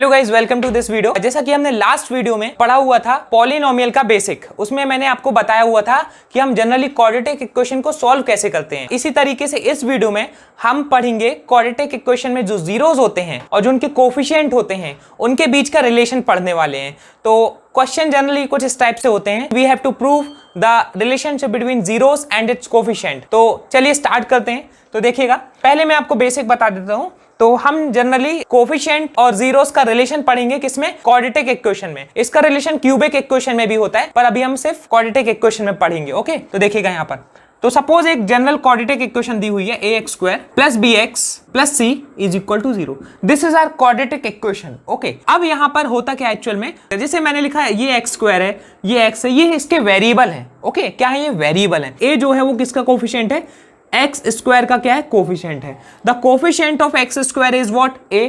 Hello guys, welcome to this video. जैसा कि हमने लास्ट वीडियो में पढ़ा हुआ था पॉलिनोमियल का बेसिक, उसमें मैंने आपको बताया हुआ था कि हम जनरली क्वाड्रेटिक इक्वेशन को सॉल्व कैसे करते हैं। इसी तरीके से इस वीडियो में हम पढ़ेंगे क्वाड्रेटिक इक्वेशन में जो जीरोस होते हैं और जो उनके कोफिशिएंट होते हैं उनके बीच का रिलेशन पढ़ने वाले हैं। तो क्वेश्चन जनरली कुछ इस टाइप से होते हैं, we have to prove the relationship between zeros and its coefficient. तो चलिए स्टार्ट करते हैं। तो देखिएगा, पहले मैं आपको बेसिक बता देता हूं। तो हम जनरली कोफिशिएंट और जीरोस का रिलेशन पढ़ेंगे किसमें? क्वाड्रेटिक इक्वेशन में। इसका रिलेशन क्यूबिक इक्वेशन में भी होता है, पर अभी हम सिर्फ क्वाड्रेटिक इक्वेशन में पढ़ेंगे। ओके, तो देखिएगा यहाँ पर, तो सपोज एक जनरल क्वाड्रेटिक इक्वेशन दी हुई है ax² + bx + c = 0। This is our quadratic equation. Okay, अब यहाँ पर होता क्या एक्चुअल में, जैसे मैंने लिखा है ये x² है, ये x है, ये इसके वेरिएबल है। ओके, क्या है? ये वेरिएबल है। a जो है वो किसका कोफिशिएंट है? x² का क्या है? कोफिशिएंट है। The coefficient of x² is what? a।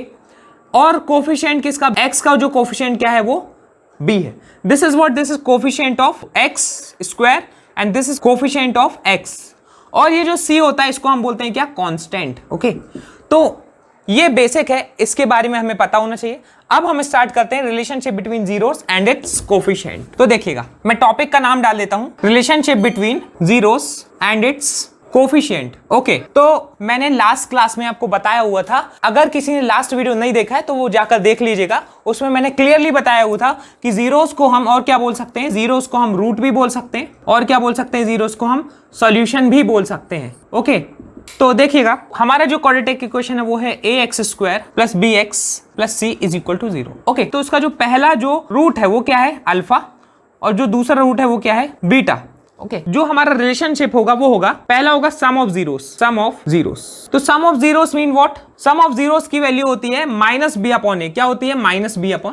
और कोफिशिएंट किसका? x का जो कोफिशिएंट क्या है वो b है। This is what? This is coefficient of x² and this is coefficient of x। और ये जो c होता है इसको हम बोलते हैं क्या? कांस्टेंट। ओके, तो ये बेसिक है, इसके बारे में हमें पता होना चाहिए। अब हम स्टार्ट करते हैं relationship between zeros and its coefficient. तो देखिएगा, मैं टॉपिक का नाम डाल देता हूं, relationship between zeros and its coefficient. Okay, तो मैंने लास्ट क्लास में आपको बताया हुआ था, अगर किसी ने लास्ट वीडियो नहीं देखा है तो वो जाकर देख लीजिएगा। उसमें मैंने क्लियरली बताया हुआ था कि जीरोस को हम और क्या बोल सकते हैं? जीरोस को हम रूट भी बोल सकते हैं, और क्या बोल सकते हैं? जीरोस को हम सॉल्यूशन भी बोल सकते हैं। ओके, तो देखिएगा, हमारा जो क्वाड्रेटिक इक्वेशन है वो है ax² + bx + c = 0। ओके, तो उसका जो पहला जो रूट है वो क्या है? अल्फा, और जो दूसरा रूट है वो क्या है? बीटा। ओके, जो हमारा रिलेशनशिप होगा वो होगा, पहला होगा sum of zeros. Sum of zeros, तो sum of zeros mean what? Sum of zeros की वैल्यू होती है -b/a। क्या होती है? -b/a।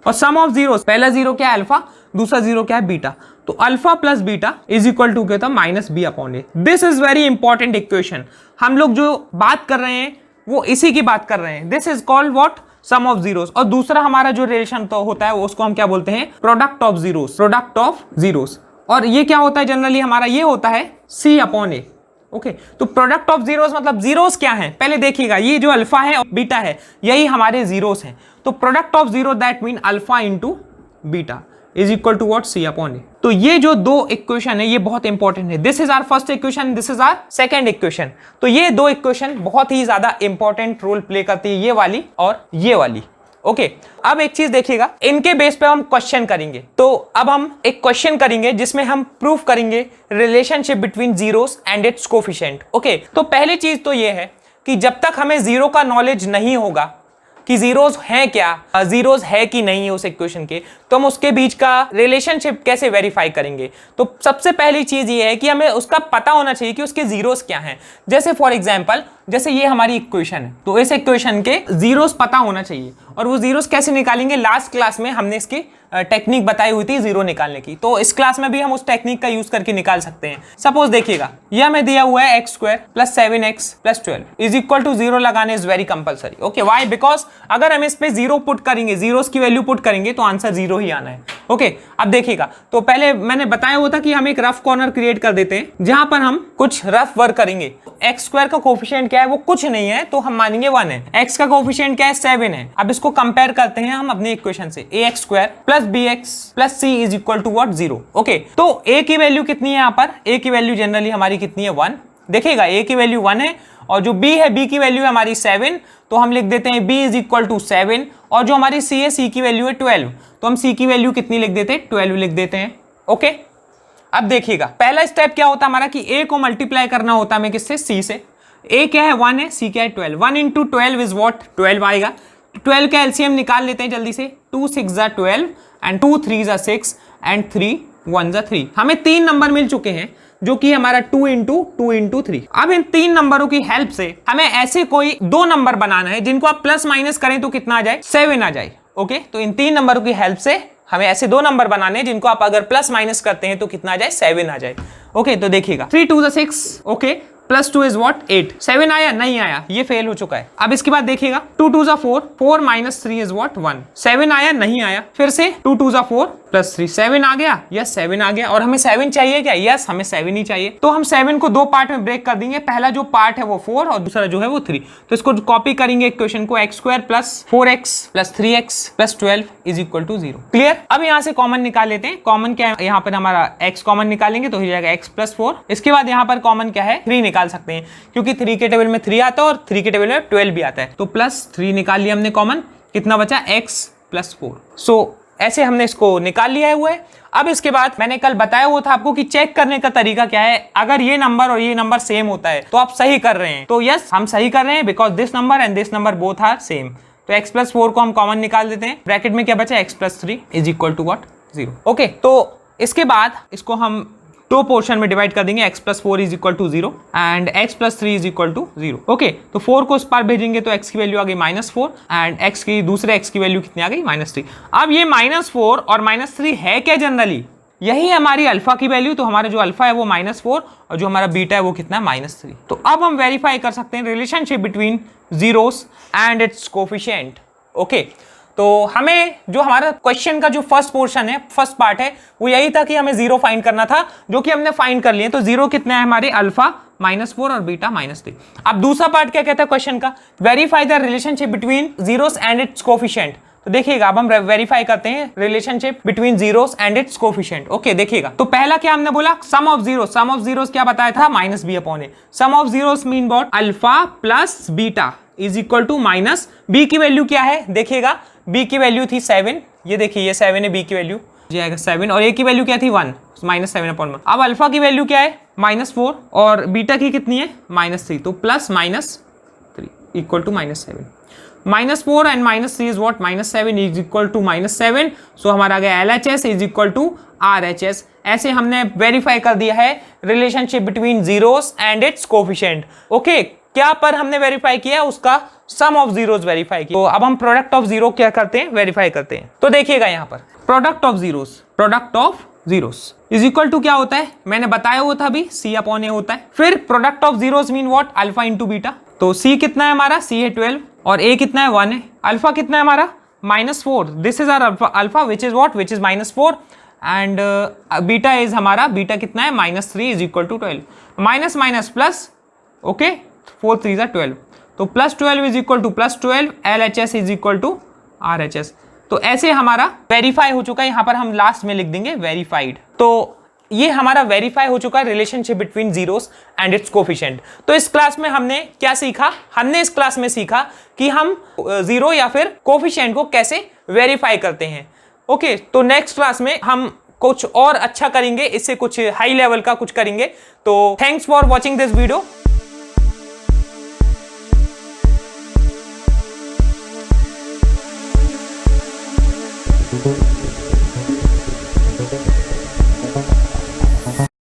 और सम ऑफ जीरोस, पहला जीरो क्या है? अल्फा, दूसरा जीरो क्या है? बीटा। तो alpha plus beta is equal to क्या था? -b/a। This is very important equation. हम लोग जो बात कर रहे हैं वो इसी की बात कर रहे हैं। This is called what? Sum of zeros. और दूसरा हमारा जो रिलेशन तो होता है उसको हम क्या बोलते हैं? Product of zeros. Product of zeros. और ये क्या होता है जनरली? हमारा ये होता है c/a। ओके, तो प्रोडक्ट ऑफ जीरोस मतलब जीरोस क्या है पहले देखिएगा, ये जो अल्फा है और बीटा है यही हमारे जीरोस हैं। तो product of zero that mean alpha into beta is equal to what? c/a। तो ये जो दो इक्वेशन है ये बहुत इंपॉर्टेंट है। This is our first equation, this is our second equation. तो ये दो इक्वेशन बहुत ही ज्यादा इंपॉर्टेंट रोल प्ले करती है, ये वाली और ये वाली। ओके, अब एक चीज देखिएगा, इनके बेस पे हम क्वेश्चन करेंगे। तो अब हम एक क्वेश्चन करेंगे जिसमें हम प्रूव करेंगे relationship between zeros and its coefficient. Okay, तो पहली चीज तो ये है कि जब तक हमें जीरो का नॉलेज नहीं होगा कि जीरोस हैं क्या, जीरोस है कि नहीं है उस इक्वेशन के, तो हम उसके बीच का रिलेशनशिप कैसे वेरीफाई करेंगे? तो सबसे पहली चीज ये है कि हमें उसका पता होना चाहिए कि उसके जीरोस क्या हैं। जैसे फॉर एग्जांपल, जैसे ये हमारी इक्वेशन है, तो इस इक्वेशन के जीरोस पता होना चाहिए। और वो जीरोस कैसे निकालेंगे? लास्ट क्लास में हमने इसकी टेक्निक बताई हुई थी जीरो निकालने की, तो इस क्लास में भी हम उस टेक्निक का यूज करके निकाल सकते हैं। सपोज देखिएगा, यह हमें दिया हुआ है x² + 7x + 12 is equal to 0 लगाने is very compulsory. Okay, why? Because अगर हम इस पे जीरो पुट करेंगे, जीरोस की वैल्यू पुट करेंगे तो आंसर जीरो ही आना है। ओके, अब देखिएगा, तो पहले मैंने बताया हुआ था कि हम एक रफ कॉर्नर क्रिएट कर देते हैं जहां पर हम कुछ रफ वर्क करेंगे। x² का कोफिशिएंट क्या है? वो कुछ नहीं है, तो हम मानेंगे 1 है। x का कोफिशिएंट क्या है? 7 है। अब इसको कंपेयर करते हैं हम अपनी इक्वेशन से, ax² + bx + c is equal to what? 0। Okay, तो a की वैल्यू कितनी है? यहाँ पर a की वैल्यू जनरली हमारी कितनी है? 1। देखिएगा, a की वैल्यू 1 है, और जो b है, b की वैल्यू है हमारी 7, तो हम लिख देते हैं b इज इक्वल टू 7। और जो हमारी c है, c की वैल्यू है 12, तो हम c की वैल्यू कितनी लिख देते हैं? 12 लिख देते हैं। ओके, अब देखिएगा, पहला स्टेप क्या होता है हमारा कि a को मल्टीप्लाई करना होता है हमें किससे? c से। a क्या है? 1 है, c क्या है? 12। 1 इंटू 12 इज व्हाट? 12 आएगा। 12 का एलसीएम निकाल लेते हैं जल्दी से। 2 6 = 12 एंड 2 3 = 6 एंड 3 1 = 3। हमें 3 नंबर मिल चुके हैं जो कि हमारा 2 इंटू 3। अब इन 3 नंबरों की हेल्प से हमें ऐसे कोई दो नंबर बनाना है जिनको आप प्लस माइनस करें तो कितना आ जाए? 7 आ जाए। ओके, तो इन 3 नंबरों की हेल्प से हमें ऐसे दो नंबर बनाने हैं जिनको आप अगर प्लस माइनस करते हैं तो कितना आ जाए? 7 आ जाए। ओके, तो देखिएगा, 3 2 = 6। Okay, plus 2 is what 8। 7 आया नहीं आया, ये फेल हो चुका है। अब इसके बाद देखिएगा 2 2 जा 4, 4 माइनस 3 इज व्हाट 1। 7 आया नहीं आया, फिर से 2 2 जा 4 प्लस 3, 7 आ गया, यस 7 आ गया। और हमें 7 चाहिए क्या? यस हमें 7 ही चाहिए। तो हम 7 को दो पार्ट में ब्रेक कर देंगे, पहला जो पार्ट है वो 4 और दूसरा जो है वो 3। तो इसको कॉपी करेंगे इक्वेशन को, x square plus 4x plus 3x plus 12 is equal to 0। Clear? अब यहाँ से कॉमन निकाल लेते हैं। कॉमन क्या है? यहाँ पर हमारा x कॉमन निकालेंगे तो हो जाएगा x प्लस 4। इसके बाद यहाँ पर कॉमन क्या है? 3 निकाल सकते हैं, क्योंकि 3 के टेबल में 3 आता है और 3 के टेबल में 12 भी आता है। तो प्लस 3 निकाल लिया हमने कॉमन, कितना बचा? x plus 4। सो ऐसे हमने इसको निकाल लिया है हुआ है। अब इसके बाद मैंने कल बताया हुआ था आपको कि चेक करने का तरीका क्या है। अगर ये नंबर और ये नंबर सेम होता है तो आप सही कर रहे हैं। तो यस हम सही कर रहे हैं, because this number and this number both are same. तो x प्लस 4 को हम कॉमन निकाल देते हैं। ब्रैकेट में क्या बचा? x plus 3 is equal to what 0। Okay, तो इसके बाद इसको हम दो पोर्शन में डिवाइड कर देंगे। x plus 4 is equal to 0 and x plus 3 is equal to 0। Okay, तो 4 को उस पार भेजेंगे तो x की वैल्यू आ गई -4 एंड x की दूसरे x की वैल्यू कितनी आ गई? -3। अब ये -4 और -3 है क्या? जनरली यही हमारी अल्फा की वैल्यू। तो हमारा जो अल्फा है वो -4 और जो हमारा बीटा है वो कितना है? -3। तो अब हम वेरीफाई कर सकते हैं relationship between zeros and its coefficient. Okay, तो हमें जो हमारा क्वेश्चन का जो फर्स्ट पोर्शन है, फर्स्ट पार्ट है, वो यही था कि हमें 0 फाइंड करना था, जो कि हमने फाइंड कर लिए। तो 0 कितना है हमारे? अल्फा -4 और बीटा -3। अब दूसरा पार्ट क्या कहता है क्वेश्चन का? Verify the relationship between zeros and its coefficient. तो देखिएगा अब हम वेरीफाई करते हैं relationship between zeros and its coefficient. Okay, देखिएगा तो पहला क्या हमने बोला? Sum of zeros. Sum of zeros क्या बताया था? -b/a। Sum of zeros mean what? Alpha plus beta is equal to minus b की वैल्यू क्या है? देखिएगा b की वैल्यू थी 7, ये देखिए ये 7 है b की वैल्यू, जाएगा 7, और a की वैल्यू क्या थी 1, -7/1। अब अल्फा की वैल्यू क्या है? -4 और बीटा की कितनी है? -3। तो plus -3 equal to -7। -4 and -3 is what? -7 is equal to -7। So हमारा आ गया LHS is equal to RHS। ऐसे हमने वेरीफाई कर दिया है relationship between zeros and its coefficient. Okay, क्या पर हमने वेरीफाई किया? उसका सम ऑफ जीरोस वेरीफाई किया। तो अब हम प्रोडक्ट ऑफ जीरो क्या करते हैं? वेरीफाई करते हैं। तो देखिएगा यहाँ पर product of zeros is equal to क्या होता है? मैंने बताया हुआ था अभी, C/A होता है। फिर product of zeros mean what? Alpha into beta. तो C कितना है हमारा? C है 12 और A कितना है? 1 है। अल्फा कितना है हमारा? -4। This is our alpha which is what? Which is -4 and beta is हमारा, बीटा कितना है? -3 is equal to 12। Minus minus plus, okay, 4 3 जा 12। तो +12 is equal to +12, LHS is equal to RHS। तो ऐसे हमारा वेरीफाई हो चुका है। यहाँ पर हम लास्ट में लिख देंगे वेरीफाइड। तो ये हमारा वेरीफाई हो चुका है relationship between zeros and its coefficient. तो इस क्लास में हमने क्या सीखा? हमने इस क्लास में सीखा कि हम जीरो या फिर कोफिशिएंट को कैसे वेरीफाई करते हैं। ओके, तो नेक्स्ट क्लास में हम कुछ और अच्छा करेंगे, इससे कुछ हाई लेवल का कुछ करेंगे। तो thanks for watching this video. Thank you.